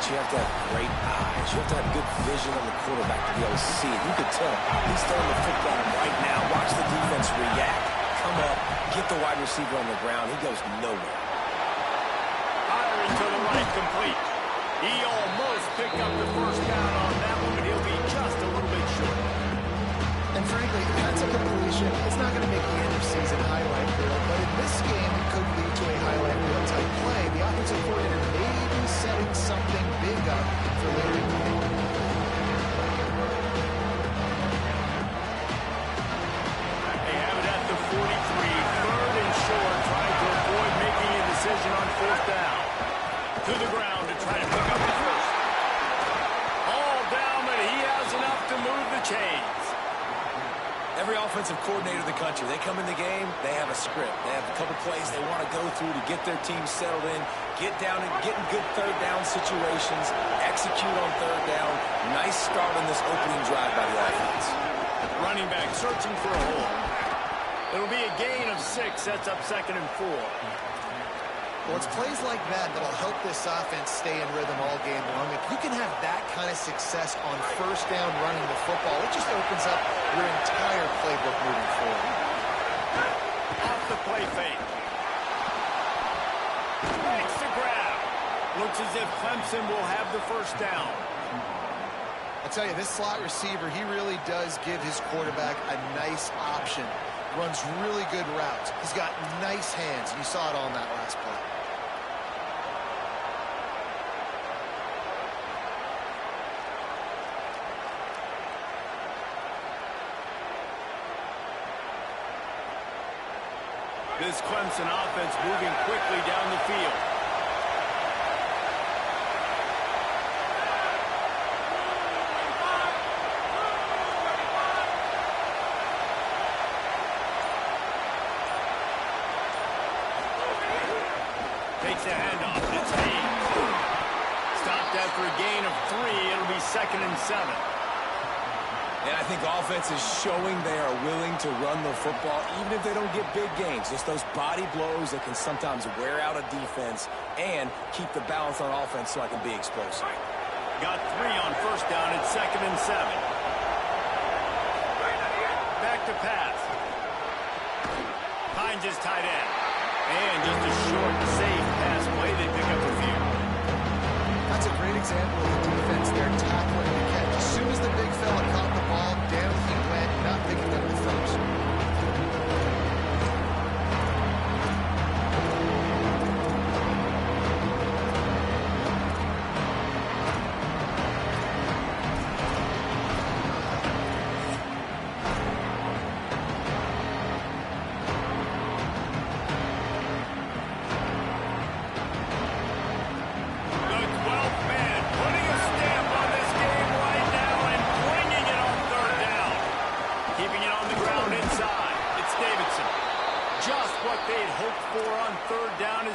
you have to have great eyes. You have to have good vision on the quarterback to be able to see it. You could tell he's throwing the football right now. Watch the defense react, come up, get the wide receiver on the ground. He goes nowhere. Firing to the right, complete. He almost picked up the first down on that one, but he'll be just a little bit short. And frankly, if that's a completion, it's not going to make the end of season highlight reel, but in this game, it could lead to a highlight reel type play. The offensive coordinator may be setting something big up for later in the game. They have it at the 43, third and short, trying to avoid making a decision on fourth down. To the ground to try to pick up the first. All down, but he has enough to move the chains. Every offensive coordinator in the country, they come in the game, they have a script. They have a couple plays they want to go through to get their team settled in, get down and get in good third down situations, execute on third down. Nice start on this opening drive by the offense. Running back searching for a hole. It'll be a gain of 6, sets up 2nd and 4. Well, it's plays like that that'll help this offense stay in rhythm all game long. If you can have that kind of success on first down running the football, it just opens up your entire playbook moving forward. Off the play fake. Makes the grab. Looks as if Clemson will have the first down. I tell you, this slot receiver, he really does give his quarterback a nice option. Runs really good routes. He's got nice hands. You saw it on that last play. This Clemson offense moving quickly down the field. Takes the handoff. It's Hayes. Stopped after a gain of 3. It'll be 2nd and 7. And I think offense is showing they are willing to run the football, even if they don't get big gains. Just those body blows that can sometimes wear out a defense and keep the balance on offense so I can be explosive. Got 3 on first down at 2nd and 7. Back to pass. Finds his tight end. And just a short, safe pass play. They pick up a few. That's a great example of the defense there tackling the catch. As soon as the big fella caught the ball, down he went, not picking up the first.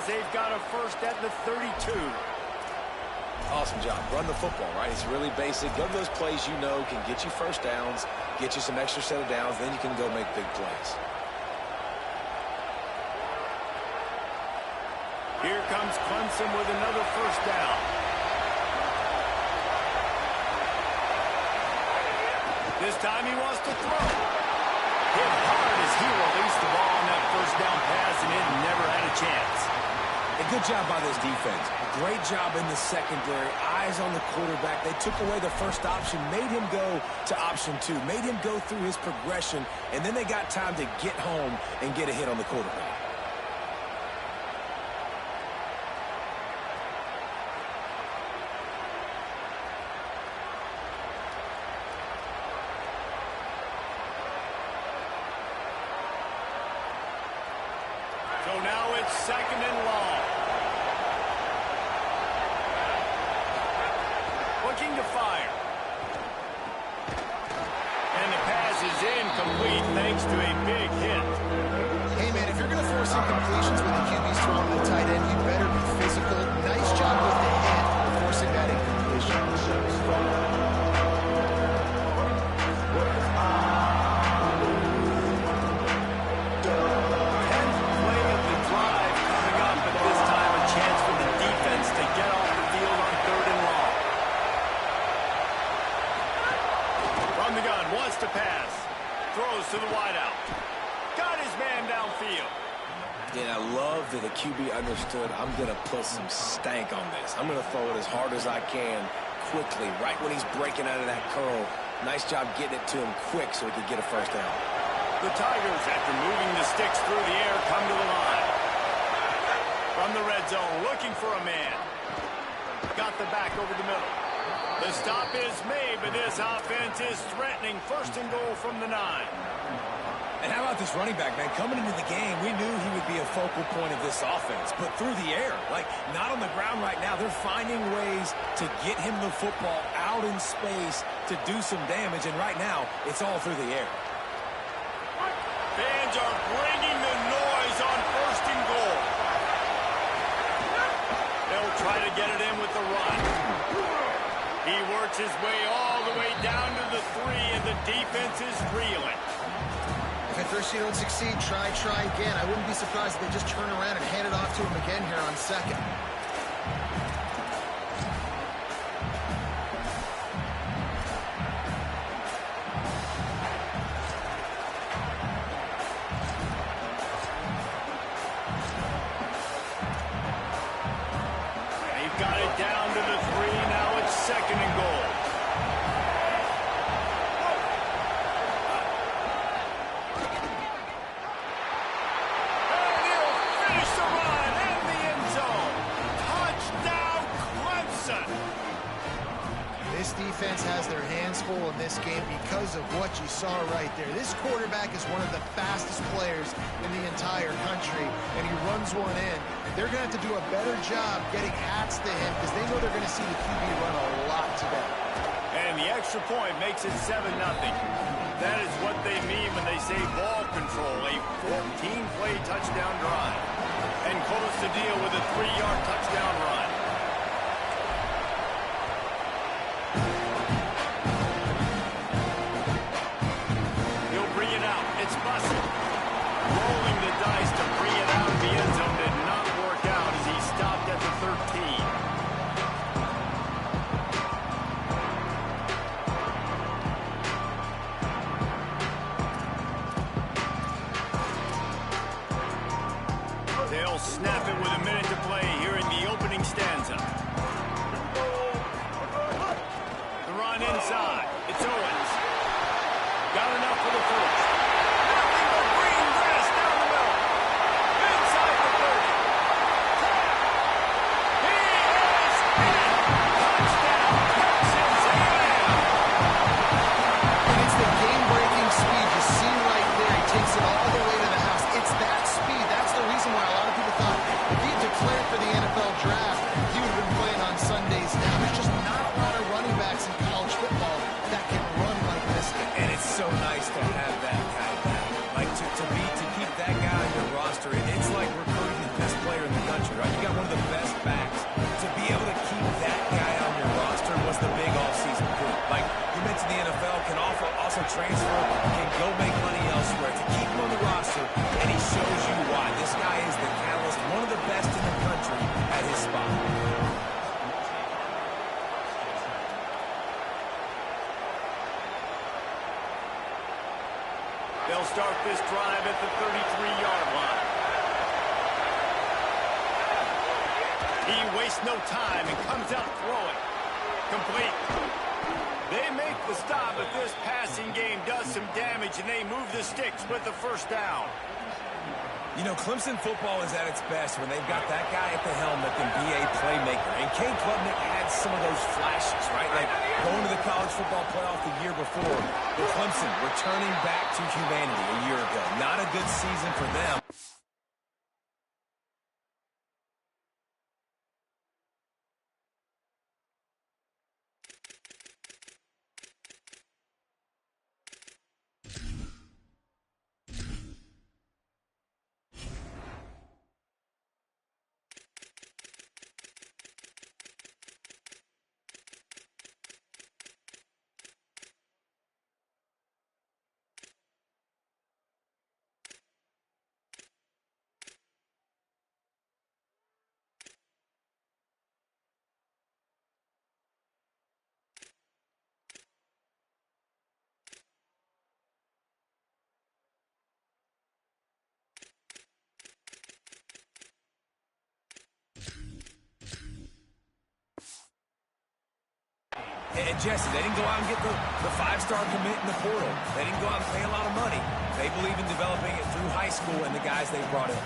They've got a first at the 32. Awesome job. Run the football, right? It's really basic. Go to those plays you know can get you first downs, get you some extra set of downs, then you can go make big plays. Here comes Clemson with another first down. This time he wants to throw. Hit hard as he released the ball on that first down pass, and it never had a chance. A good job by this defense. Great job in the secondary. Eyes on the quarterback. They took away the first option, made him go to option 2, made him go through his progression, and then they got time to get home and get a hit on the quarterback. So now it's 2nd and long. Looking to fire. And the pass is incomplete thanks to a big hit. Hey, man, if you're going to force incompletions when the QB's throwing to the tight end, you better be physical. Nice job with the hit, forcing that incompletion. To get off the field on 3rd and long. love that the QB understood, I'm going to put some stank on this. I'm going to throw it as hard as I can, quickly, right when he's breaking out of that curl. Nice job getting it to him quick so he could get a first down. The Tigers, after moving the sticks through the air, come to the line. From the red zone, looking for a man. Got the back over the middle. The stop is made, but this offense is threatening. First and goal from the 9. And how about this running back, man? Coming into the game, we knew he would be a focal point of this offense. But through the air, like not on the ground right now, they're finding ways to get him the football out in space to do some damage. And right now, it's all through the air. Fans are bringing the noise on first and goal. They'll try to get it in with the run. He works his way all the way down to the 3, and the defense is reeling. If at first you don't succeed, try again. I wouldn't be surprised if they just turn around and hand it off to him again here on second. They've got it down to the 3. Now it's second and goal. This defense has their hands full in this game because of what you saw right there. This quarterback is one of the fastest players in the entire country, and he runs one in. They're going to have to do a better job getting hats to him because they know they're going to see the QB run a lot today. And the extra point makes it 7-0. That is what they mean when they say ball control, a 14-play touchdown drive. And close the deal with a 3-yard touchdown run. It's Bussett. Rolling the dice to bring it out of the end zone did not work out as he stopped at the 13. They'll snap it with a minute to play here in the opening stanza. The run inside. It's Owens. Got enough for the first. Takes it all the way to the house. It's that speed. That's the reason why a lot of people thought if he declared for the NFL draft, he would have been playing on Sundays now. There's just not a lot of running backs in college football that can run like this. And it's so nice to have that guy back. Like to keep that guy on your roster, it's like recruiting the best player in the country, right? You got one of the best backs. To be able to keep that guy on your roster was the big offseason coup. Like you mentioned, the NFL can also transfer, can go make money elsewhere. To keep him on the roster, and he shows you why. This guy is the catalyst, one of the best in the country at his spot. They'll start this drive at the 33-yard line. He wastes no time and comes out throwing. Complete. They make the stop, but this passing game does some damage, and they move the sticks with the first down. You know, Clemson football is at its best when they've got that guy at the helm that can be a playmaker. And Cade Klubnik had some of those flashes, right? Like going to the college football playoff the year before. But Clemson returning back to humanity a year ago. Not a good season for them. And Jesse, they didn't go out and get the five-star commit in the portal. They didn't go out and pay a lot of money. They believe in developing it through high school and the guys they brought in.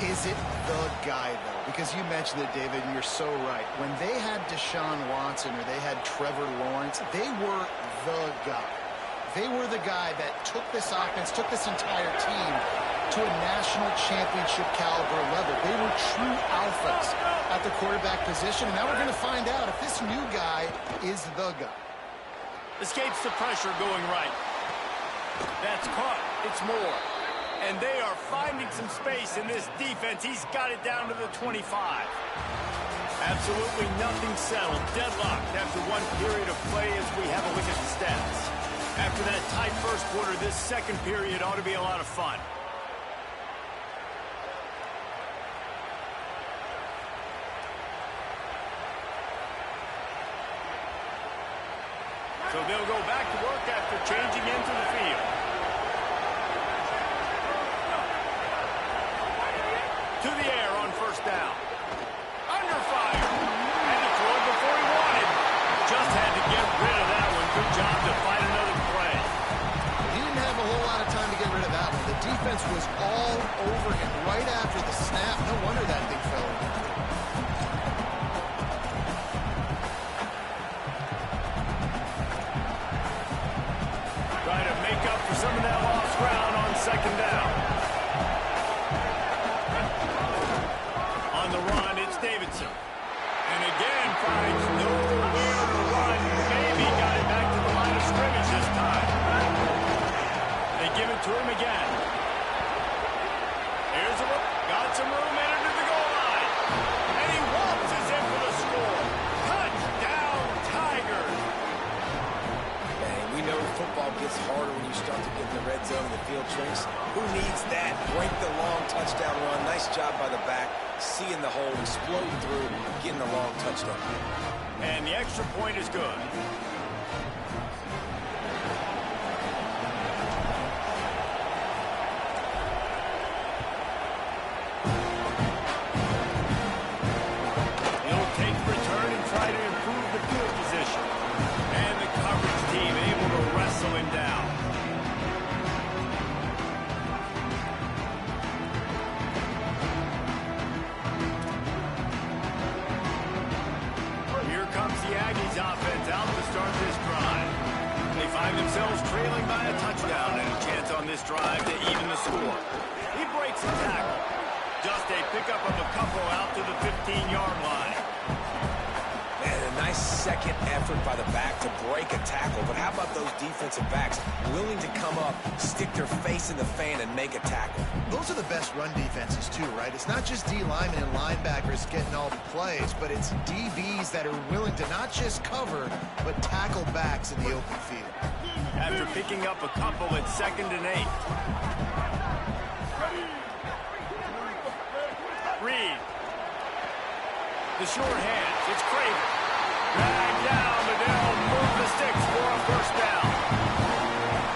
Is it the guy, though? Because you mentioned it, David, and you're so right. When they had Deshaun Watson or they had Trevor Lawrence, they were the guy. They were the guy that took this offense, took this entire team to a national championship caliber level. They were true alphas at the quarterback position, and now we're going to find out if this new guy is the guy. Escapes the pressure going right. That's caught. It's Moore. And they are finding some space in this defense. He's got it down to the 25. Absolutely nothing settled. Deadlocked after one period of play as we have a look at the stats. After that tight first quarter, this second period ought to be a lot of fun. So they'll go back to work after changing into the field. To the air on first down. Under fire. Had to throw it before he wanted. Just had to get rid of that one. Good job to find another play. He didn't have a whole lot of time to get rid of that one. The defense was all over him right after the snap. No wonder that thing fell in. Try to make up for some of that lost ground on second down. On the run, it's Davidson. And again finds nowhere to run. Maybe got it back to the line of scrimmage this time. They give it to him again. Here's a got some room entered to the goal line. And he waltzes in for the score. Touchdown, Tigers. We know football gets harder when you start to get in the red zone and the field shrinks. Who needs that? Break the long touchdown run. Nice job by the back. Seeing the hole, exploding through, getting the long touchdown. And the extra point is good. He'll take the return and try to improve the field position. And the coverage team able to wrestle him down. Here comes the Aggies offense out to start this drive. They find themselves trailing by a touchdown and a chance on this drive to even the score. He breaks a tackle. Just a pickup of a couple out to the 15-yard line. And a nice second effort by the back to break a tackle. But how about those defensive backs willing to come up, stick their face in the fan, and make a tackle? Those are the best run defenses, too, right? It's not just D linemen and linebackers getting all the plays, but it's DBs that are willing to not just cover, but tackle backs in the open field. After picking up a couple at 2nd and 8. Reed. The short hands. It's Craven. Dragged down, but they'll move the sticks for a first down.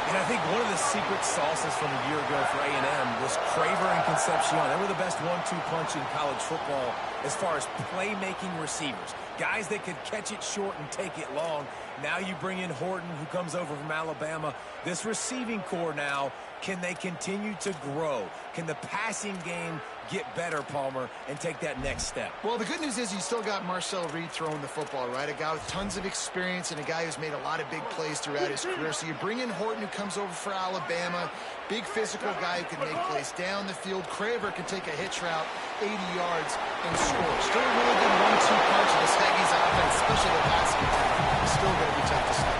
And I think one of the secret sauces from a year ago for A&M was Craver and Concepcion. They were the best 1-2 punch in college football as far as playmaking receivers. Guys that could catch it short and take it long. Now you bring in Horton, who comes over from Alabama. This receiving core now, can they continue to grow? Can the passing game get better, Palmer, and take that next step? Well, the good news is you still got Marcel Reed throwing the football, right? A guy with tons of experience and a guy who's made a lot of big plays throughout his career. So you bring in Horton, who comes over for Alabama. Big physical guy who can make plays down the field. Craver can take a hitch route 80 yards and score. Still a really good 1-2 punch in this Aggies offense, especially the passing attack. It's still going to be tough to stop.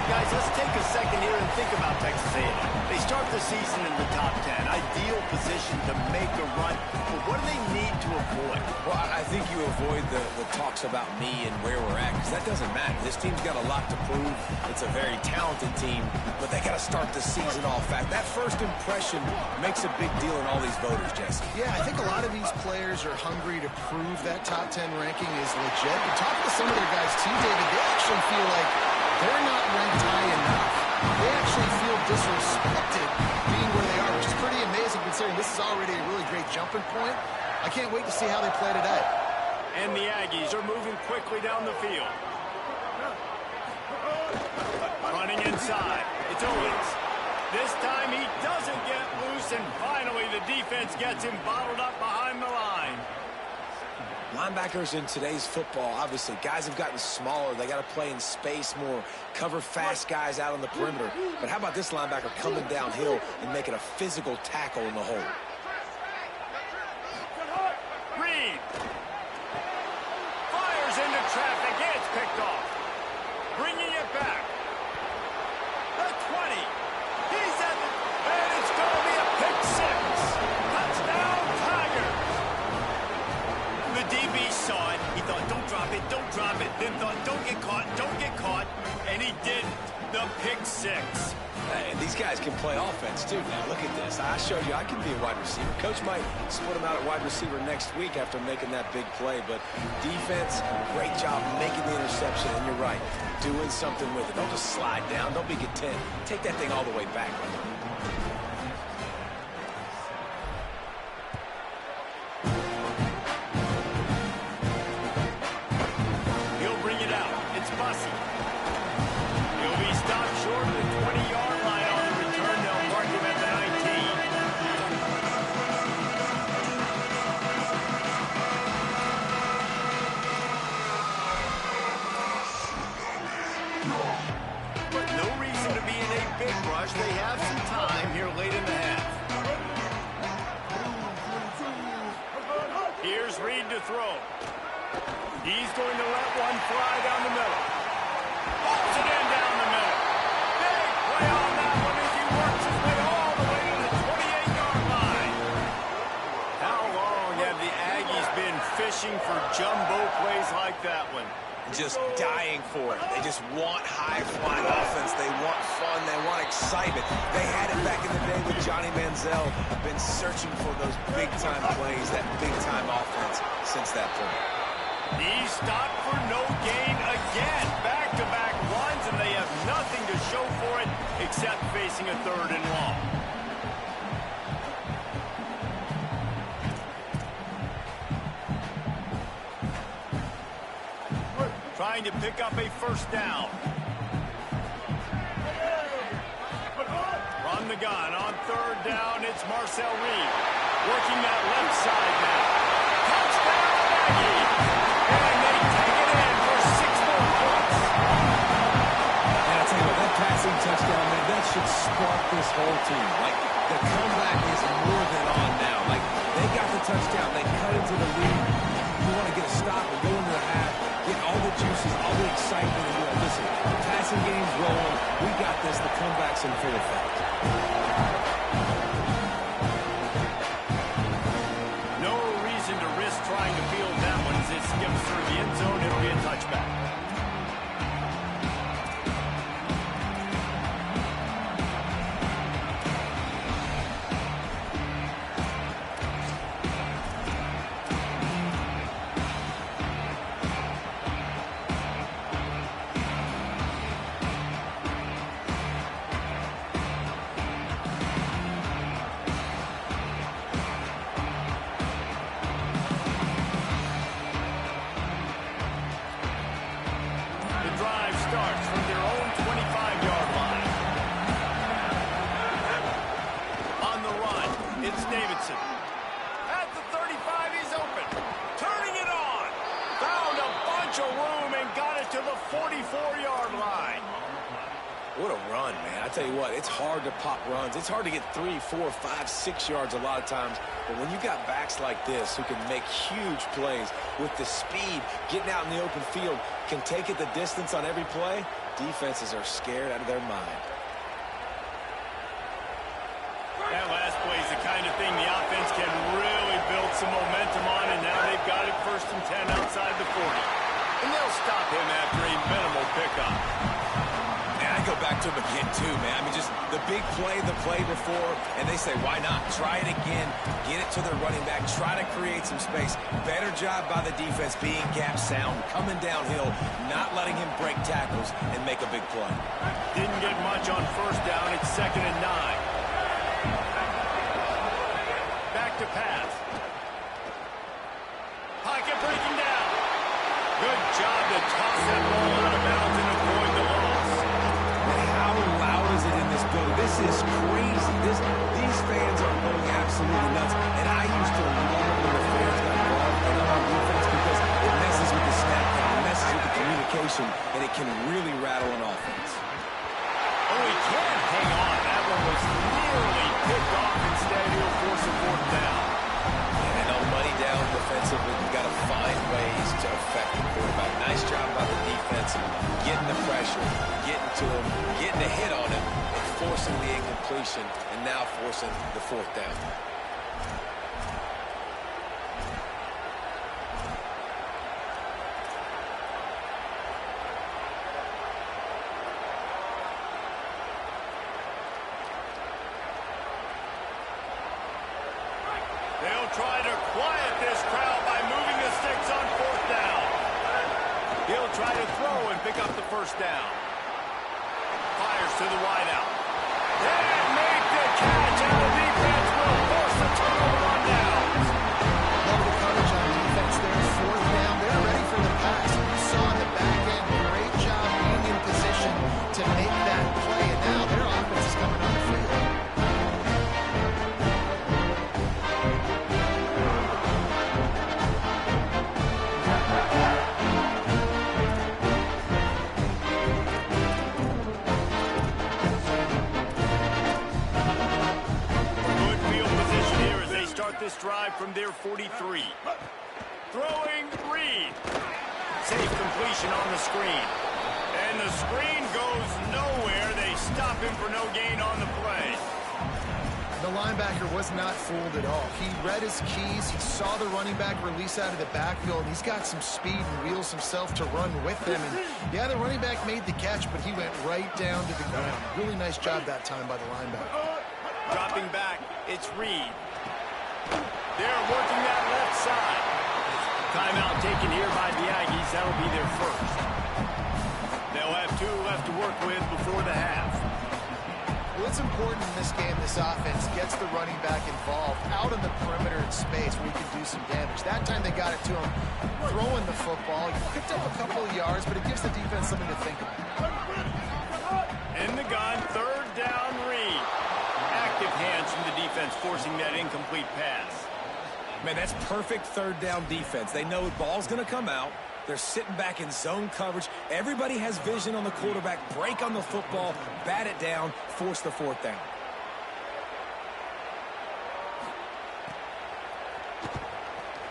Guys, let's take a second here and think about Texas A&M. They start the season in the top 10. Ideal position to make a run. But what do they need to avoid? Well, I think you avoid the talks about me and where we're at, because that doesn't matter. This team's got a lot to prove. It's a very talented team, but they got to start the season off fast. That first impression makes a big deal in all these voters, Jesse. Yeah, I think a lot of these players are hungry to prove that top 10 ranking is legit. But talking to some of their guys too, David, they actually feel like they're not ranked high enough. They actually feel disrespected being where they are, which is pretty amazing considering this is already a really great jumping point. I can't wait to see how they play today. And the Aggies are moving quickly down the field. inside. It's Owens. This time he doesn't get loose, and finally the defense gets him bottled up behind the line. Linebackers in today's football, obviously, guys have gotten smaller. They got to play in space more, cover fast guys out on the perimeter. But how about this linebacker coming downhill and making a physical tackle in the hole? Reed fires into traffic. It's picked off. Bringing it back. The 20. He's at the... And it's going to be a pick six. Touchdown, Tigers. The DB saw it. He thought, don't drop it, don't drop it. Then thought, don't get caught. And he didn't. The pick six. Hey, these guys can play offense, too. Now, look at this. I showed you I can be a wide receiver. Coach might split him out at wide receiver next week after making that big play. But defense, great job making the interception. And you're right, doing something with it. Don't just slide down. Don't be content. Take that thing all the way back. He'll bring it out. It's Bussy. He'll be stopped short of the 20-yard line on the return. They'll mark him at the 19. But no reason to be in a big rush. They have some time here late in the half. Here's Reed to throw. He's going to let one fly down the middle. Pulls it in down the middle. Big play on that one as he works his way all the way to the 28-yard line. How long have the Aggies been fishing for jumbo plays like that one? Just dying for it. They just want high-flying offense. They want fun. They want excitement. They had it back in the day with Johnny Manziel. Been searching for those big-time plays, that big-time offense since that point. He's stopped for no gain again. Back-to-back runs, and they have nothing to show for it except facing a third and long. Trying to pick up a first down. Run the gun on third down. It's Marcel Reed working that left side now. Touchdown, Aggies! And they take it in for 6 more points. And I'll tell you what, that passing touchdown, man, that should spark this whole team. Like, the comeback is more than on now. Like, they got the touchdown. They cut into the lead. You want to get a stop and go into the half, get all the juices, all the excitement, and be like, listen, the passing game's rolling. We got this. The comeback's in full effect. No reason to risk trying to field that one as it skips through the end zone. It'll be a touchback. Starts from their own 25-yard line. On the run, it's Davidson. At the 35, he's open. Turning it on. Found a bunch of room and got it to the 44-yard line. What a run, man. I tell you what, it's hard to pop runs. It's hard to get 3, 4, 5, 6 yards a lot of times. But when you got backs like this who can make huge plays with the speed, getting out in the open field, can take it the distance on every play, defenses are scared out of their mind. That last play is the kind of thing the offense can really build some momentum on, and now they've got it 1st and 10 outside the 40. And they'll stop him after a minimal pickup. I go back to him again, too, man. I mean, just the big play, the play before, and they say, why not? Try it again. Get it to their running back. Try to create some space. Better job by the defense being gap sound, coming downhill, not letting him break tackles and make a big play. Didn't get much on 1st down. It's 2nd and 9. Back to pass. Pocket breaking down. Good job to toss that ball out of bounds and avoid the loss. How This is crazy. These fans are going absolutely nuts. And I used to love when the fans got involved in our defense because it messes with the snap count, it messes with the communication, and it can really rattle an offense. Oh, he can't hang on. That one was nearly picked off. Instead, he'll force a fourth down. And on money down defensively, you got to find ways to affect the quarterback. Nice job by the defense, getting the pressure, getting to him, getting a hit on him, and forcing the incompletion, and now forcing the fourth down. They'll try to quiet this crowd by moving the sticks on fourth down. He'll try to throw and pick up the first down. Fires to the wideout. They make the catch, and the defense will force the turnover on downs. Love the coverage on defense there. Fourth down. They're ready for the pass. You saw in the back end. Great job being in position to make that play. And now their offense is coming on the field. This drive from their 43. Throwing Reed. Safe completion on the screen. And the screen goes nowhere. They stop him for no gain on the play. The linebacker was not fooled at all. He read his keys. He saw the running back release out of the backfield. He's got some speed and wheels himself to run with them. And yeah, the running back made the catch, but he went right down to the ground. Really nice job that time by the linebacker. Dropping back, it's Reed. They're working that left side. Timeout taken here by the Aggies. That'll be their first. They'll have 2 left to work with before the half. Well, it's important in this game, this offense gets the running back involved out in the perimeter in space where he can do some damage. That time they got it to him throwing the football. He picked up a couple of yards, but it gives the defense something to think about. In the gun, third down, Reed. Active hands from the defense forcing that incomplete pass. Man, that's perfect third down defense. They know the ball's going to come out. They're sitting back in zone coverage. Everybody has vision on the quarterback. Break on the football, bat it down, force the fourth down.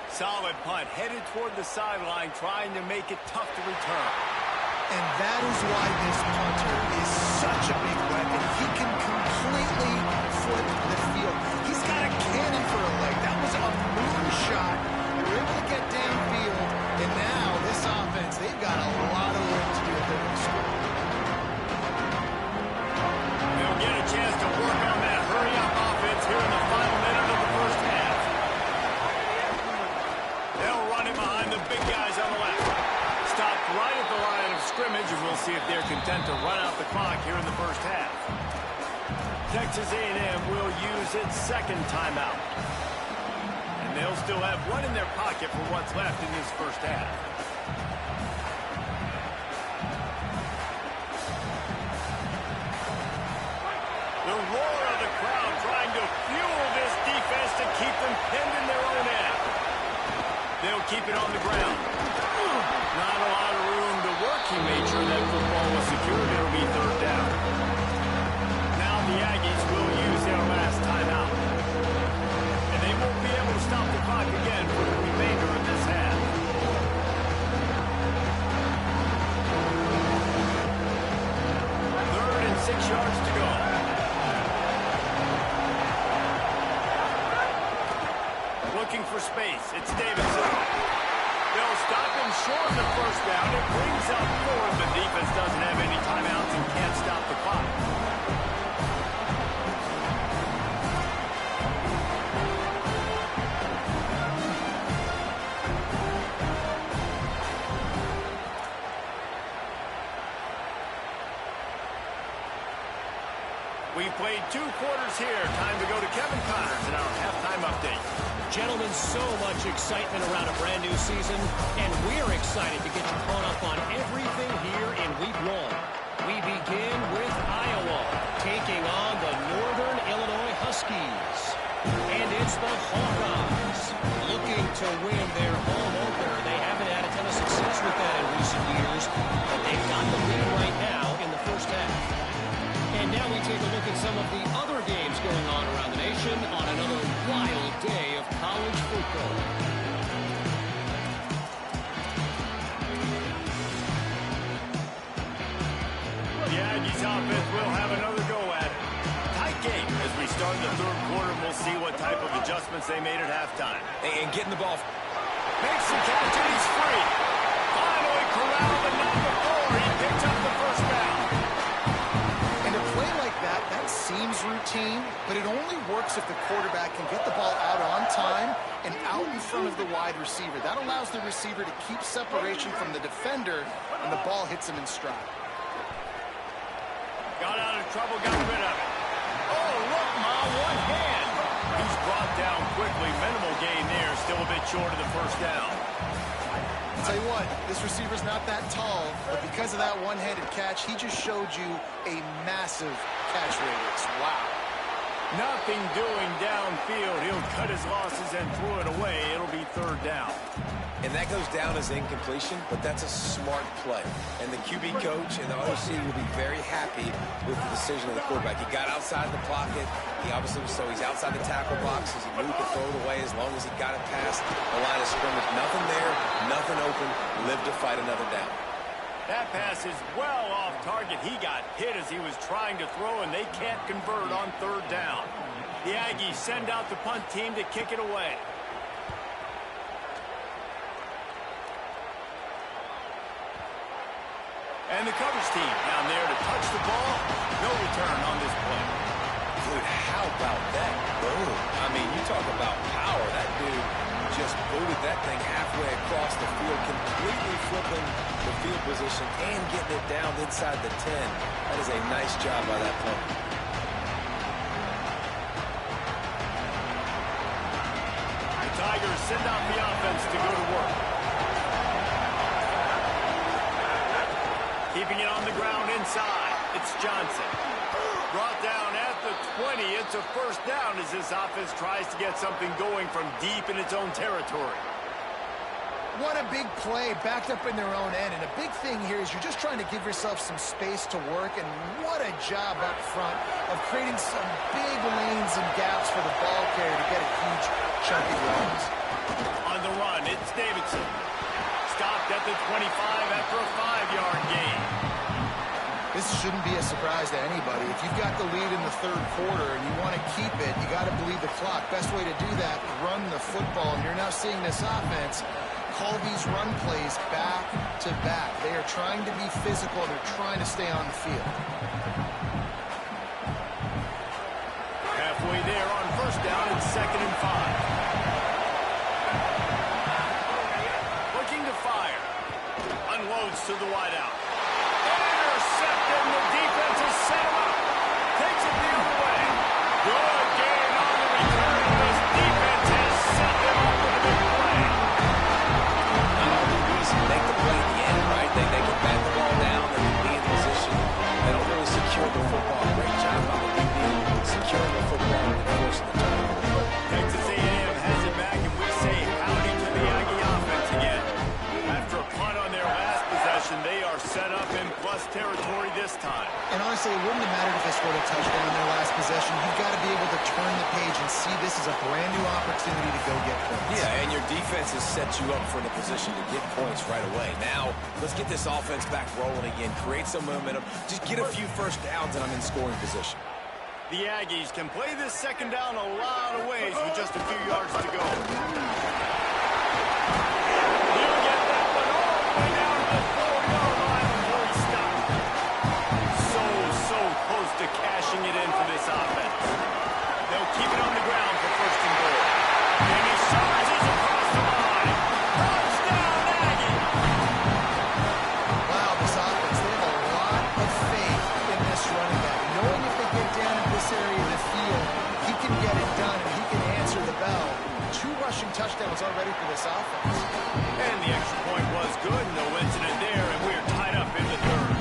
Solid punt, headed toward the sideline, trying to make it tough to return. And that is why this punter is such a big weapon. He can completely flip the field. He's got a cannon for a leg. That was a moonshot. They were able to get downfield, and now this offense, they've got a lot of work to do if they're going to score. They'll get a chance to work on that hurry-up offense here in the final minute of the first half. They'll run it behind the big guys on the left. Stopped right at the line of scrimmage, and we'll see if they're content to run out the clock here in the first half. Texas A&M will use its second timeout. And they'll still have one in their pocket for what's left in this first half. The roar of the crowd trying to fuel this defense to keep them pinned in their own end. They'll keep it on the ground. Not a lot of room to work. He made sure that football was secured. It'll be third down. Now the Aggies will use their last timeout. And they won't be able to stop the clock again for the remainder of this half. Third and 6 yards to go. Looking for space. It's Davidson. They'll stop him short of the first down. It brings up fourth. The defense doesn't have any timeouts and can't stop the clock. We've played 2 quarters here. Time to go to Kevin Connors in our halftime update. Gentlemen, so much excitement around a brand new season, and we're excited to get you caught up on everything here in week 1. We begin with Iowa taking on the Northern Illinois Huskies. And it's the Hawkeyes looking to win their home opener. They haven't had a ton of success with that in recent years, but they've got the lead right now in the first half. And now we take a look at some of the other games going on around the nation on another wild day of college football. The Aggies offense will have another go at it. Tight game as we start the third quarter, and we'll see what type of adjustments they made at halftime. And getting the ball. Makes the catch, and he's free. Finally corralled, and not before he picked up the first down. And a play like that, that seems routine, but it only works if the quarterback can get the ball out on time and out in front of the wide receiver. That allows the receiver to keep separation from the defender, and the ball hits him in stride. Got out of trouble, got rid of it. Oh, look, Ma, one hand. He's brought down quickly. Minimal gain there, still a bit short of the first down. I'll tell you what, this receiver's not that tall, but because of that one-handed catch, he just showed you a massive catch radius. Wow. Nothing doing downfield. He'll cut his losses and throw it away. It'll be third down. And that goes down as incompletion, but that's a smart play. And the QB coach and the OC will be very happy with the decision of the quarterback. He got outside the pocket. He obviously was, so he's outside the tackle box. As he moved to throw it away as long as he got it past the line of scrimmage. Nothing there, nothing open. Lived to fight another down. That pass is well off target. He got hit as he was trying to throw, and they can't convert on third down. The Aggies send out the punt team to kick it away. And the coverage team down there to touch the ball. No return on this play. Dude, how about that boom? I mean, you talk about power. That dude just booted that thing halfway across the field, completely flipping the field position and getting it down inside the 10. That is a nice job by that player. The Tigers send out the offense to go to work. Keeping it on the ground inside. It's Johnson. Brought down at the 20. It's a first down as this offense tries to get something going from deep in its own territory. What a big play, backed up in their own end. And a big thing here is you're just trying to give yourself some space to work. And what a job up front of creating some big lanes and gaps for the ball carrier to get a huge chunky runs. On the run, it's Davidson. Stopped at the 25 after a 5-yard gain. This shouldn't be a surprise to anybody. If you've got the lead in the third quarter and you want to keep it, you got to believe the clock. Best way to do that, run the football. And you're now seeing this offense call these run plays back to back. They are trying to be physical. They're trying to stay on the field. Halfway there on first down and 2nd and 5. Unloads to the wideout. Intercepted, and the defense has set him up. Takes it the other way. Good gain on the return. This defense has set them up with a big play. Not only do we make the play at the end, right? They can bat the ball down. They can be in position. They don't really secure the football. Great job by the DB securing the football and forcing the turnover. Texas A&M has it back, and we say howdy to the Aggie offense again. After a punt on their last possession, they are set up in plus territory this time. And honestly, it wouldn't have mattered if they scored a touchdown in their last possession. You've got to be able to turn the page and see this is a brand new opportunity to go get points. Yeah, and your defense has set you up for the position to get points right away. Now, let's get this offense back rolling again, create some momentum, just get a few first downs, and I'm in scoring position. The Aggies can play this second down a lot of ways with just a few yards to go. To cashing it in for this offense. They'll keep it on the ground for 1st and goal. And he surges across the line. Touchdown, Aggie! Wow, this offense, they have a lot of faith in this running back. Knowing if they get down in this area of the field, he can get it done and he can answer the bell. 2 rushing touchdowns already for this offense. And the extra point was good. No incident there, and we're tied up in the third.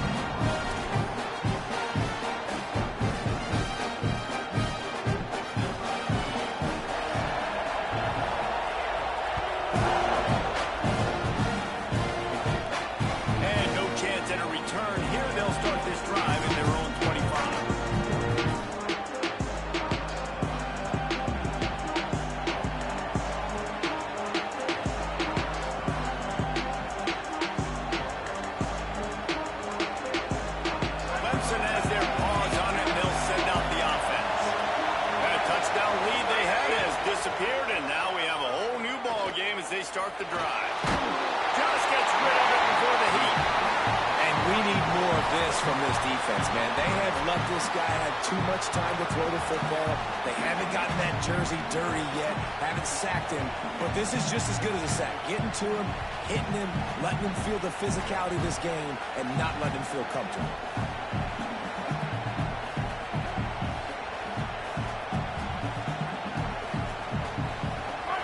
as they start the drive. Just gets rid of it before the heat. And we need more of this from this defense, man. They have let this guy have too much time to throw the football. They haven't gotten that jersey dirty yet, haven't sacked him. But this is just as good as a sack. Getting to him, hitting him, letting him feel the physicality of this game, and not letting him feel comfortable.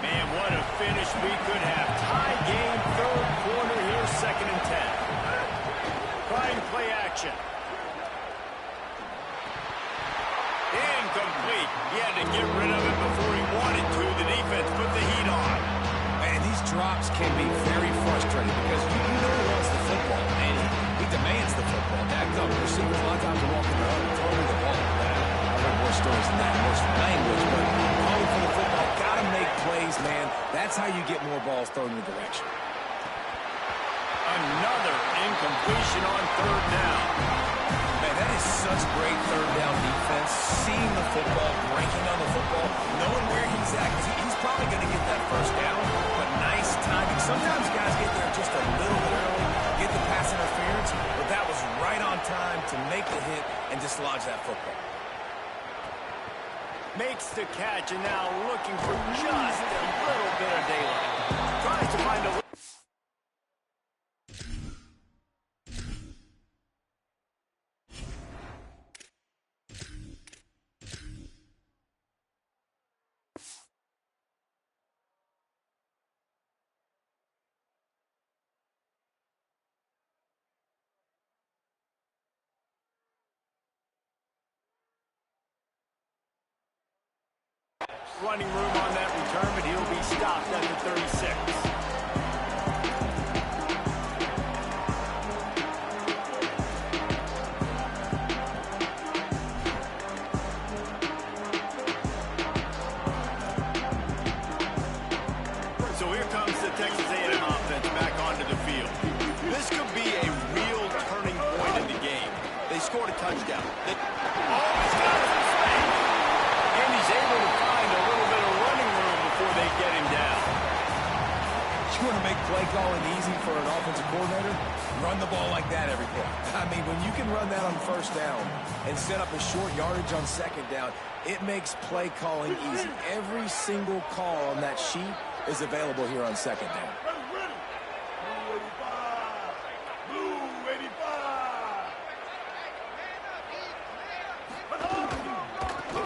Man, what a finish we could have. Tie game, third quarter here, 2nd and 10. Trying play action. Incomplete. He had to get rid of it before he wanted to. The defense put the heat on. Man, these drops can be very frustrating because you know he wants the football, and he demands the football. Backed up, receivers a lot of times are walking the huddle, throwing the ball. I've heard more stories than that, more language, but calling for the football, got to make plays, man. That's how you get more balls thrown in the direction. Another incompletion on 3rd down. Man, that is such great 3rd down defense. Seeing the football, breaking on the football, knowing where he's at, because he's probably going to get that 1st down, but nice timing. Sometimes guys get there just a little bit early, get the pass interference, but that was right on time to make the hit and dislodge that football. Makes the catch, and now looking for just a little bit of daylight. Tries to find a... running room on that return, but he'll be stopped at the 36. So here comes the Texas A&M offense back onto the field. This could be a real turning point in the game. They scored a touchdown. He's got some space. And he's able to find a little bit of running room before they get him down. You want to make play calling easy for an offensive coordinator? Run the ball like that every play. I mean, when you can run that on 1st down and set up a short yardage on 2nd down, it makes play calling easy. Every single call on that sheet is available here on 2nd down.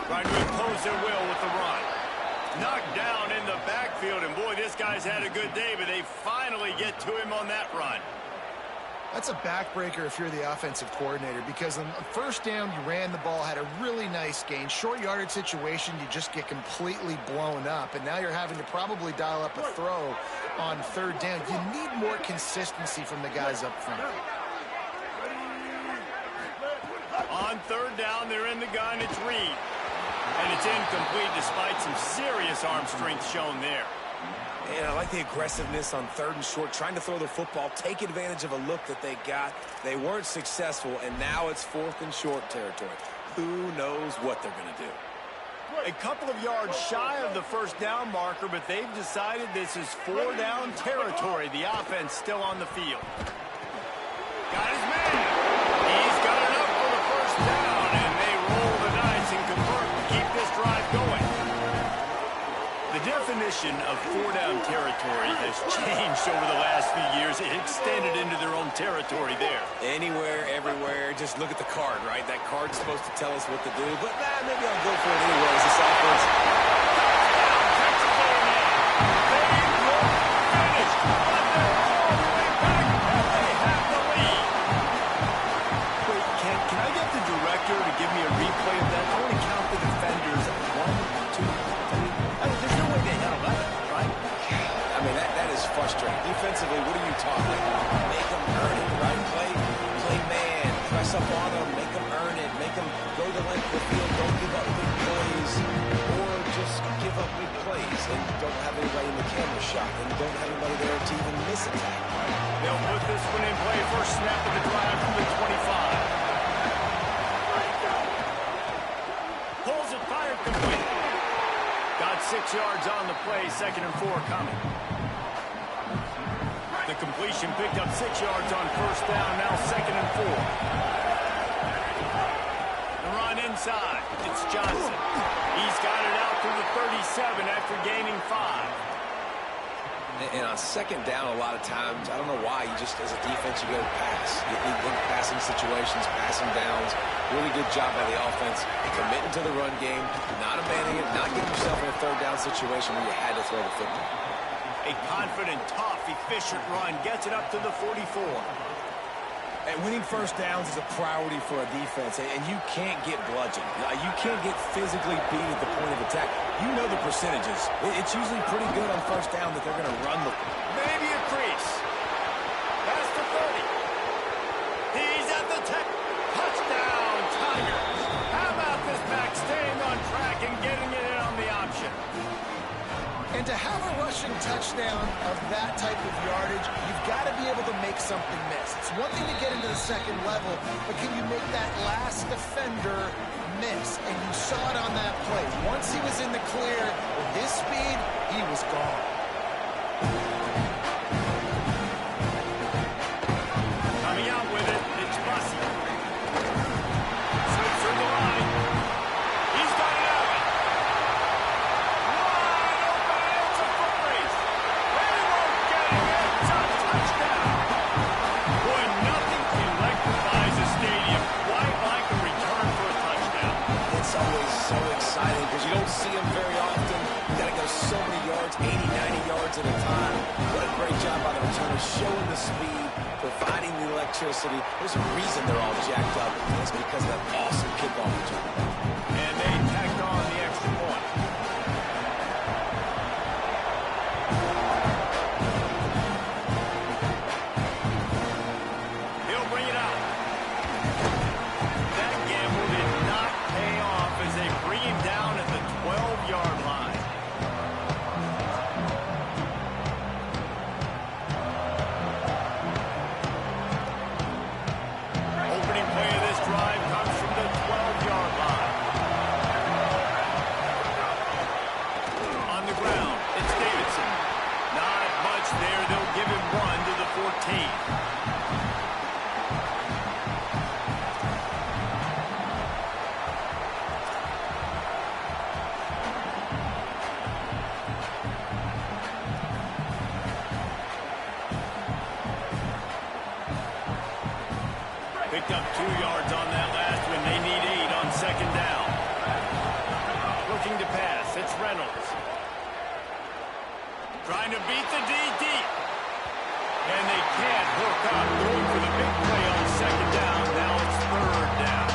Trying to impose their will with the run. Knocked down in the backfield, and boy, this guy's had a good day, but they finally get to him on that run. That's a backbreaker if you're the offensive coordinator, because on 1st down, you ran the ball, had a really nice gain. Short yardage situation, you just get completely blown up, and now you're having to probably dial up a throw on 3rd down. You need more consistency from the guys up front. On 3rd down, they're in the gun. It's Reed. And it's incomplete despite some serious arm strength shown there. And I like the aggressiveness on 3rd and short, trying to throw the football, take advantage of a look that they got. They weren't successful, and now it's 4th and short territory. Who knows what they're going to do? A couple of yards shy of the 1st down marker, but they've decided this is 4 down territory. The offense still on the field. Got his man. He's got enough for the 1st down, and they roll the dice and convert to keep this drive going. The definition of 4 down territory has changed over the last few years. It extended into their own territory there. Anywhere, everywhere, just look at the card, right? That card's supposed to tell us what to do, but maybe I'll go for it anyways. This offense. Can I get the director to give me a replay of that? I want to count the defenders. 1, 2, 3. There's no way they handle that, right? I mean, that is frustrating. Defensively, what are you talking about? Make them earn it, right? Play man. Press up on them. Make them earn it. Make them go the length of the field. Don't give up big plays. Or just give up big plays and don't have anybody in the camera shot and don't have anybody there to even miss a tackle. Right? They'll put this one in play. First snap of the drive from the 25. Pulls it, fired, complete. Got 6 yards on the play, 2nd and 4 coming. The completion picked up 6 yards on first down, now 2nd and 4. The run inside. It's Johnson. He's got it out to the 37 after gaining 5. And on 2nd down, a lot of times, I don't know why, you just, as a defense, you go pass. You think passing situations, passing downs. Really good job by the offense. Committing to the run game, not abandoning it, not getting yourself in a 3rd down situation where you had to throw the football. A confident, tough, efficient run gets it up to the 44. And winning first downs is a priority for a defense, and you can't get bludgeoned. You can't get physically beat at the point of attack. You know the percentages. It's usually pretty good on first down that they're going to run the... Maybe a crease. That's the 30. He's at the 10. Touchdown, Tigers. How about this back staying on track and getting it in on the option? And to have a rushing touchdown of that type of yardage, you've got to be able to make something miss. It's one thing to get into the 2nd level, but can you make that last defender miss? And you saw it on that play. Once he was in the clear, with his speed, he was gone. Coming out with it, it's Bussy. Slips through the line. He's got it out. You don't see him very often. You got to go so many yards, 80, 90 yards at a time. What a great job by the returner, showing the speed, providing the electricity. There's a reason they're all jacked up. It's because of that awesome kickoff return. And they tacked on the extra point. He'll bring it out. That gamble did not pay off as they bring him down at the 12-yard line. Opening play of this drive comes from the 12-yard line. On the ground, it's Davidson. Not much there. They'll give him 1 to the 14. Picked up 2 yards on that last one. They need 8 on 2nd down. Looking to pass. It's Reynolds. Trying to beat the D deep. And they can't hook up. Going for the big play on 2nd down. Now it's 3rd down.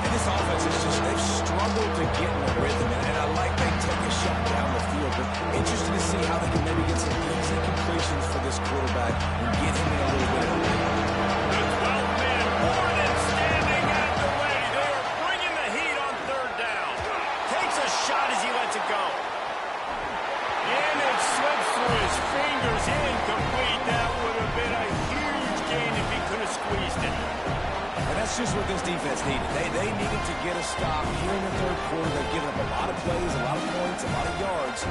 And this offense is just, they've struggled to get in a rhythm. And I like they take a shot down the field. But interesting to see how they can maybe get some easy completions for this quarterback and get him in a little bit of a rhythm. The 12-man Warden standing at the ready. They are bringing the heat on 3rd down. Takes a shot as he lets it go. And it slips through his fingers. Incomplete. That would have been a huge gain if he could have squeezed it. And that's just what this defense needed. They needed to get a stop here in the 3rd quarter. They've given up a lot of plays, a lot of points, a lot of yards.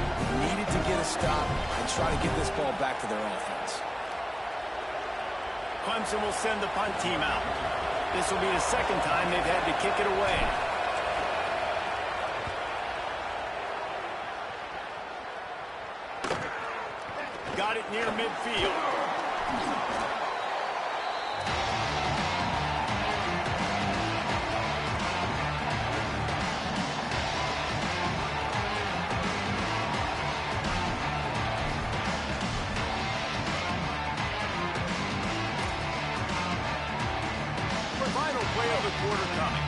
Needed to get a stop and try to get this ball back to their offense. Clemson will send the punt team out. This will be the 2nd time they've had to kick it away. Got it near midfield. Final play of the quarter coming.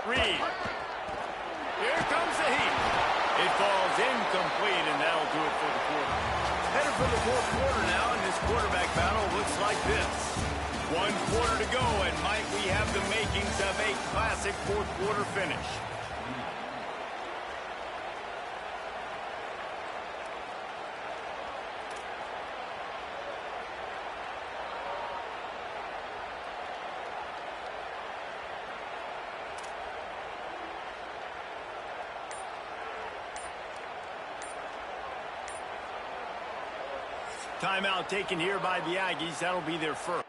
Reed. Here comes the heat. It falls incomplete, and that'll do it for the quarter. Headed for the 4th quarter now, and this quarterback battle looks like this. 1 quarter to go, and might we have the makings of a classic 4th quarter finish. timeout taken here by the Aggies. That'll be their first.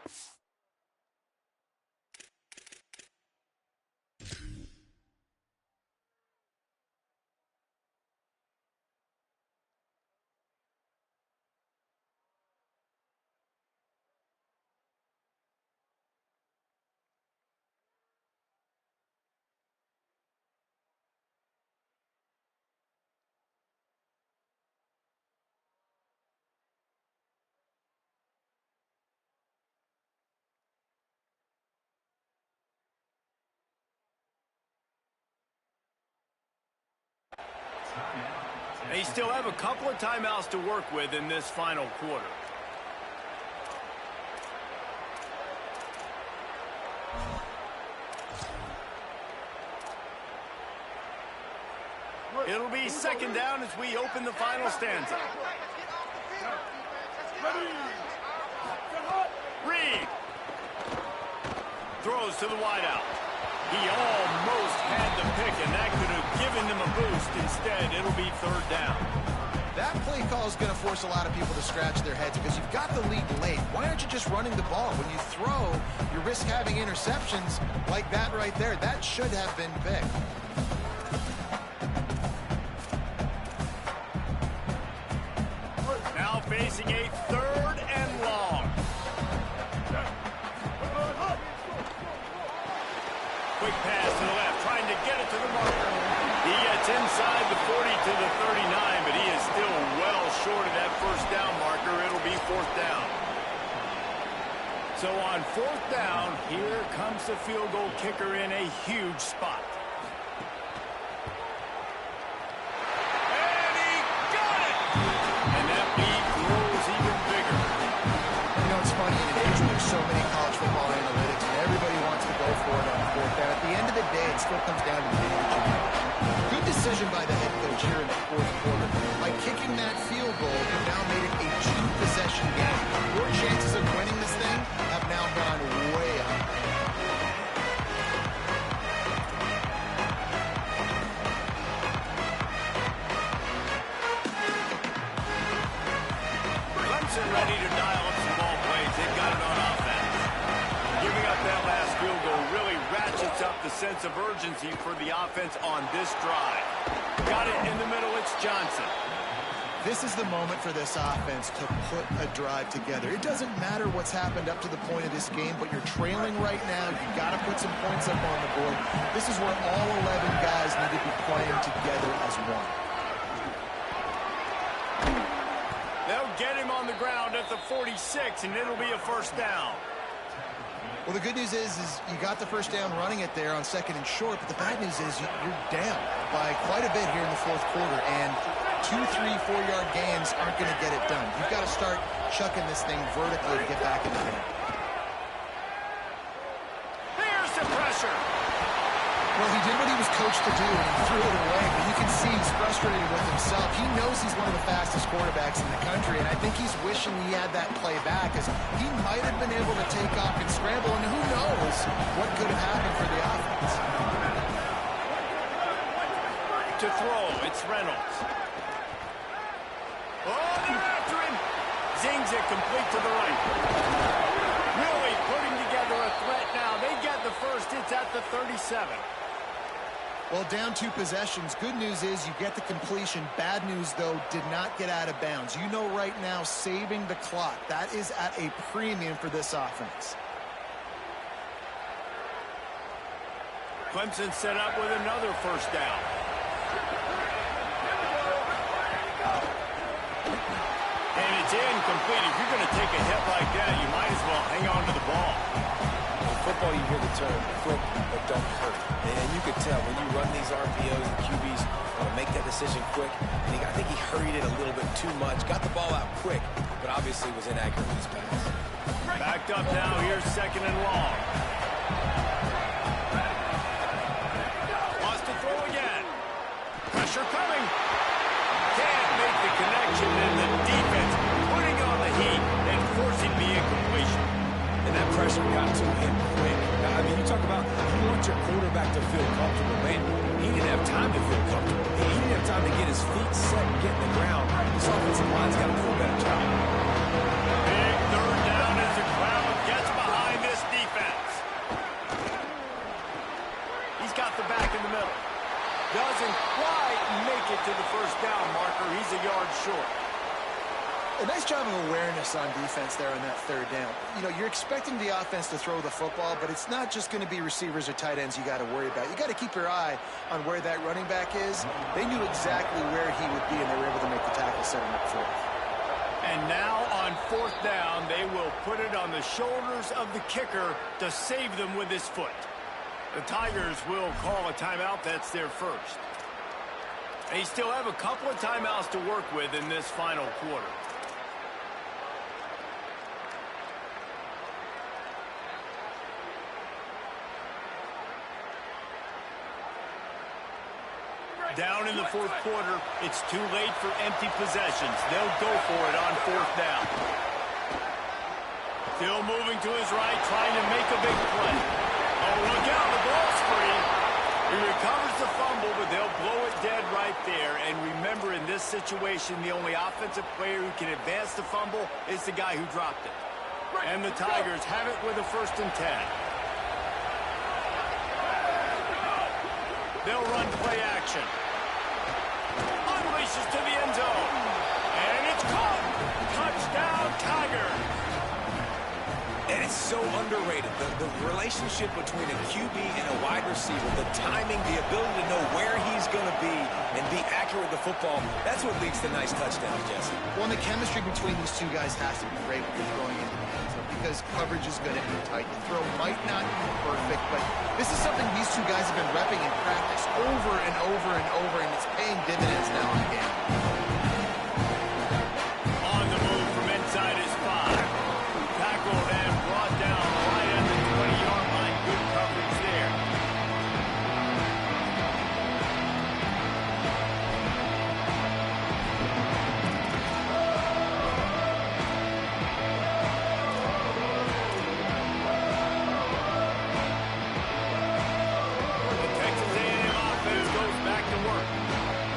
They still have a couple of timeouts to work with in this final quarter. It'll be second down as we open the final stanza. Reed throws to the wideout. He almost had the pick, and that could have given them a boost. Instead, it'll be third down. That play call is going to force a lot of people to scratch their heads because you've got the lead late. Why aren't you just running the ball? When you throw, you risk having interceptions like that right there. That should have been picked. Now facing a third and long. Quick pass to the left, trying to get it to the marker. He gets inside the 40 to the 39, but he is still well short of that first down marker. It'll be fourth down. So on fourth down, here comes the field goal kicker in a huge spot. And he got it! And that lead grows even bigger. You know, it's funny, in an age where there's so many college football analytics and everybody wants to go for it on fourth down, at the end of the day, it still comes down to the management. Good decision by the head coach here in the fourth quarter. By kicking that field goal, you've now made it a two-possession game. Your chances of winning this thing have now gone way up. Clemson ready to dial up some ball plays. They've got it on offense. Giving up that last field goal really ratchets up the sense of urgency for the offense on this drive. Got it in the middle. It's Johnson. This is the moment for this offense to put a drive together. It doesn't matter what's happened up to the point of this game, but you're trailing right now. You've got to put some points up on the board. This is where all 11 guys need to be playing together as one. They'll get him on the ground at the 46, and it'll be a first down. Well, the good news is you got the first down running it there on second and short, but the bad news is you're down by quite a bit here in the fourth quarter, and 2, 3, 4-yard gains aren't going to get it done. You've got to start chucking this thing vertically to get back in the game. Here's the pressure. Well, he did what he was coached to do, and he threw it away, but you can see he's frustrated with himself. He knows he's one of the fastest quarterbacks in the country, and I think he's wishing he had that play back, as he might have been able to take off and scramble, and who knows what could have happened for the offense. To throw, it's Reynolds. Oh, they're after him. Zings it complete to the right. Really putting together a threat now. They get the first. It's at the 37. Well, down 2 possessions. Good news is you get the completion. Bad news, though, did not get out of bounds. You know right now, saving the clock, that is at a premium for this offense. Clemson set up with another first down. And it's incomplete. If you're going to take a hit like that, you might as well hang on to the ball. In football, you hear the term quick but don't hurt. And you could tell when you run these RPOs, the QBs want to make that decision quick. And I think he hurried it a little bit too much. Got the ball out quick, but obviously was inaccurate with his pass. Backed up now. Here's second and long. Wants to throw again. Pressure coming. Can't make the connection, and the defense putting on the heat and forcing the incompletion. And that pressure got to him quick. I mean, you talk about you want your quarterback to feel comfortable, man. He didn't have time to feel comfortable. He didn't have time to get his feet set and get in the ground. This offensive line's got to do a better job. quite make it to the first down marker. He's a yard short. A nice job of awareness on defense there on that third down. You know, you're expecting the offense to throw the football, but it's not just going to be receivers or tight ends you got to worry about. You got to keep your eye on where that running back is. They knew exactly where he would be, and they were able to make the tackle, setting up fourth. And now on fourth down, they will put it on the shoulders of the kicker to save them with his foot. The Tigers will call a timeout. That's their first. They still have a couple of timeouts to work with in this final quarter. Down in the fourth quarter, it's too late for empty possessions. They'll go for it on fourth down. Still moving to his right, trying to make a big play. Oh, look out, the ball's free. He recovers the fumble, but they'll blow it dead right there. And remember, in this situation, the only offensive player who can advance the fumble is the guy who dropped it. And the Tigers have it with a 1st and 10. They'll run play action. Unleashes to the end zone. And it's caught. Touchdown, Tigers. And it's so underrated. The relationship between a QB and a wide receiver, the timing, the ability to know where he's going to be and be accurate with the football, that's what leads to nice touchdowns, Jesse. Well, and the chemistry between these two guys has to be great when you're throwing into the end zone because coverage is going to be tight. The throw might not be perfect, but this is something these two guys have been repping in practice over and over and over, and it's paying dividends now in the game. On the move from inside his 5. Tackled and brought down right at the 20-yard line. Good coverage there. The Texas A&M offense goes back to work.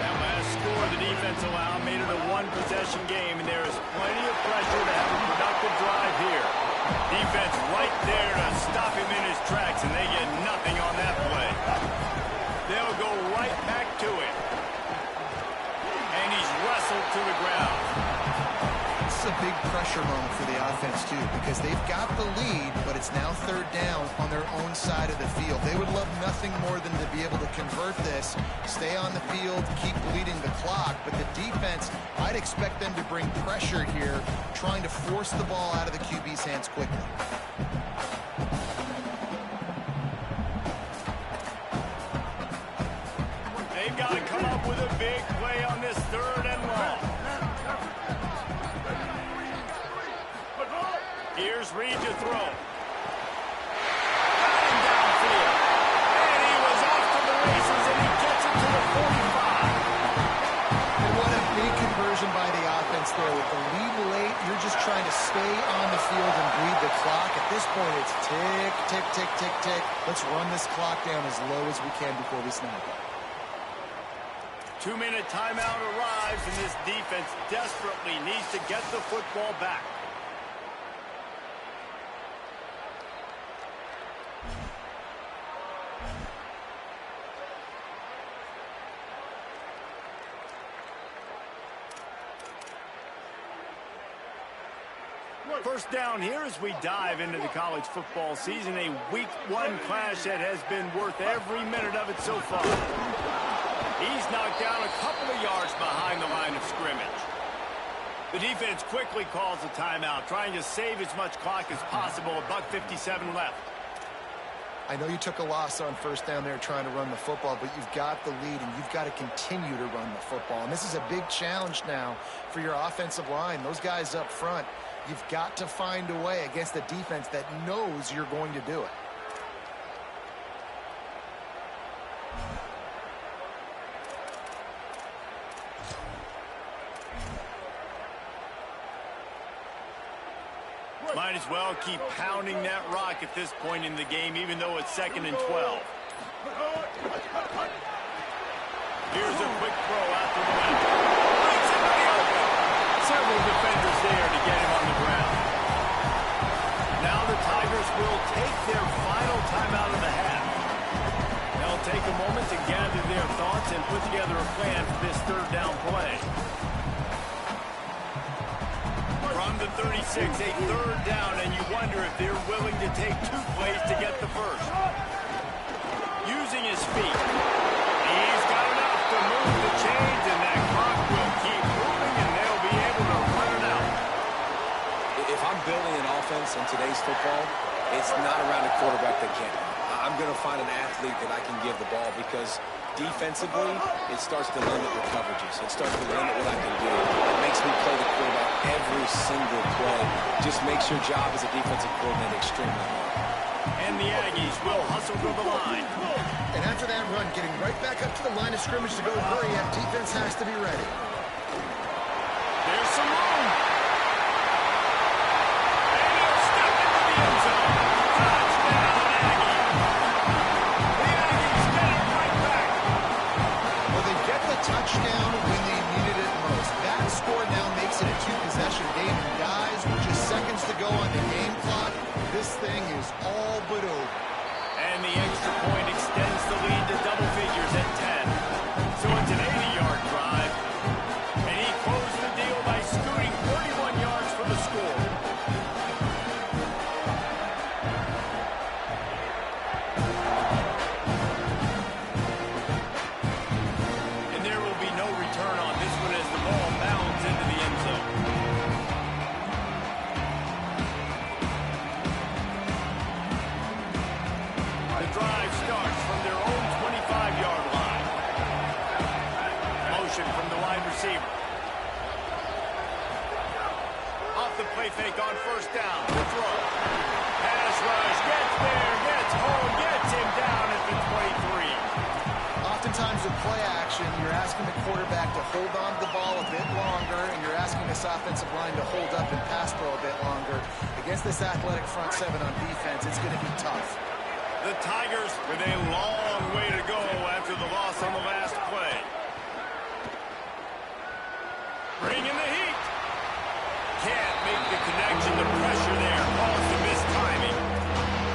That last score the defense allowed made it a one-possession game, and there is plenty of pressure to have a productive drive here. Defense right there to stop him in his tracks, and they get nothing on that play. They'll go right back to it. And he's wrestled to the ground. This is a big pressure moment for the offense, too, because they've got the lead, but it's now third down on their own side of the field. They would love nothing more than to be able to convert this, stay on the field, keep bleeding the clock, but the defense, I'd expect them to bring pressure here, trying to force the ball out of the QB's hands quickly. They've got to come up with a big play on this 3rd and long. Here's Reed to throw. Batting downfield. And he was off to the races, and he gets it to the 45. And what a big conversion by the offense there. With the lead late, you're just trying to stay on the field and bleed the clock. At this point, it's tick, tick, tick, tick, tick. Let's run this clock down as low as we can before we snap it. 2-minute timeout arrives, and this defense desperately needs to get the football back. First down here as we dive into the college football season. A week 1 clash that has been worth every minute of it so far. He's knocked down a couple of yards behind the line of scrimmage. The defense quickly calls a timeout, trying to save as much clock as possible. $1:57 left. I know you took a loss on first down there trying to run the football, but you've got the lead, and you've got to continue to run the football. And this is a big challenge now for your offensive line. Those guys up front, you've got to find a way against a defense that knows you're going to do it. Might as well keep pounding that rock at this point in the game, even though it's 2nd and 12. Here's a quick throw out to the left. Breaks into the open. Several defenders there to get him on the ground. Now the Tigers will take their final timeout of the half. They'll take a moment to gather their thoughts and put together a plan for this third down play. From the 36, a third down, and you wonder if they're willing to take 2 plays to get the first. Using his feet. He's got enough to move the chains, and that clock will keep moving, and they'll be able to run it out. If I'm building an offense in today's football, it's not around a quarterback that can't. I'm going to find an athlete that I can give the ball because defensively, it starts to limit the coverages. It starts to limit what I can do. It makes me play the quarterback every single play. Just makes your job as a defensive coordinator extremely hard. And the Aggies will hustle to the line. And after that run, getting right back up to the line of scrimmage to go hurry up, defense has to be ready. There's some room. And he'll step into the end zone. Touchdown, Aggies. The Aggies get it right back. Well, they get the touchdown when they needed it most. That score now makes it a 2-possession game. And guys, with just seconds to go on the game clock, this thing is all but over. And the extra point extends the lead to double figures at 10. So it's an 80-yard drive. And he closed the deal by scooting 31 yards for the score. And there will be no return on this one as the ball bounds into the end zone. The drive starts from their own 25-yard line. Motion from the wide receiver. Off the play fake on first down. The throw. Pass rush. Gets there. Gets home. Gets him down at the 23. Oftentimes with play action, you're asking the quarterback to hold on to the ball a bit longer, and you're asking this offensive line to hold up and pass pro a bit longer. Against this athletic front seven on defense, it's going to be tough. The Tigers with a long way to go after the loss on the last play. Bringing the heat. Can't make the connection. The pressure there caused the missed timing.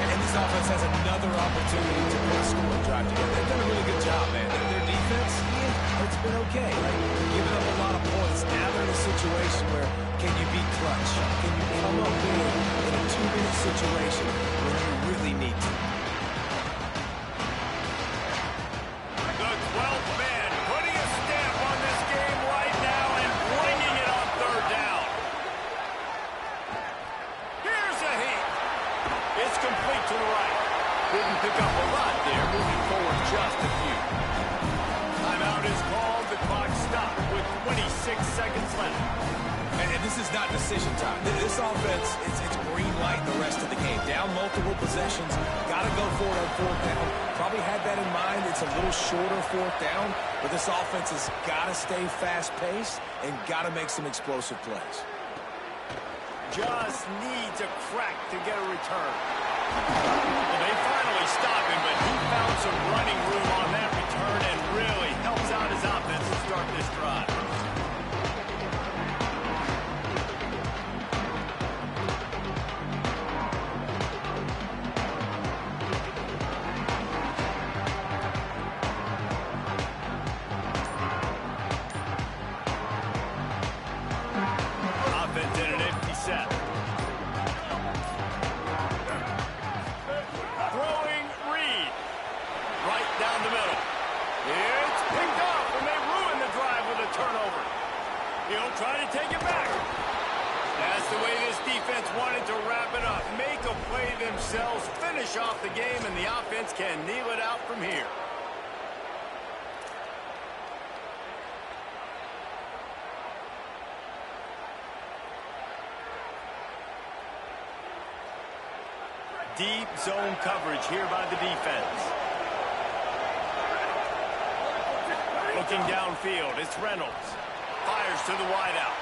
And this offense has another opportunity to put a scoring drive together. They've done a really good job, man. Their defense, it's been okay. Like, giving up a lot of points. Now they're in a situation where can you be clutch? Can you come up big in a 2-minute situation when you really need to? The 12th man putting a stamp on this game right now and bringing it on third down. Here's a heat. It's complete to the right. Didn't pick up a lot there, moving forward just a few. Timeout is called. The clock stopped with 26 seconds left. And this is not decision time. This offense, it's green light the rest of the game. Down multiple possessions. Got to go for it on fourth down. Probably had that in mind. It's a little shorter fourth down. But this offense has got to stay fast-paced and got to make some explosive plays. Just needs a crack to get a return. Well, they finally stop him, but he found some running room on that return and really helps out his offense to start this drive. Offense in an empty set. Throwing Reed. Right down the middle. It's picked off, and they ruin the drive with a turnover. He'll try to take it back. That's the way this defense wanted to wrap it up. Make a play themselves, finish off the game, and the offense can kneel it out from here. Deep zone coverage here by the defense. Looking downfield, it's Reynolds. Fires to the wideout.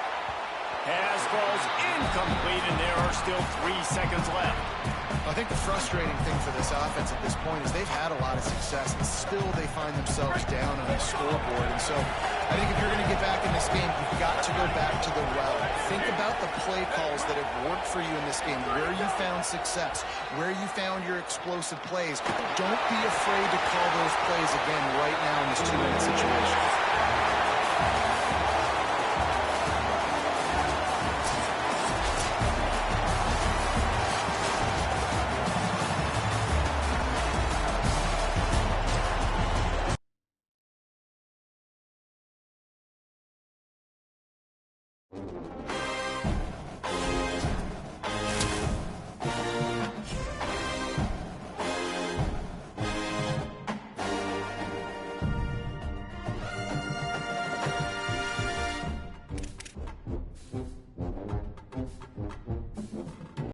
Pass falls incomplete, and there are still 3 seconds left. I think the frustrating thing for this offense at this point is they've had a lot of success, and still they find themselves down on the scoreboard. And so I think if you're going to get back in this game, you've got to go back to the well. Think about the play calls that have worked for you in this game, where you found success, where you found your explosive plays. Don't be afraid to call those plays again right now in this 2-minute situation.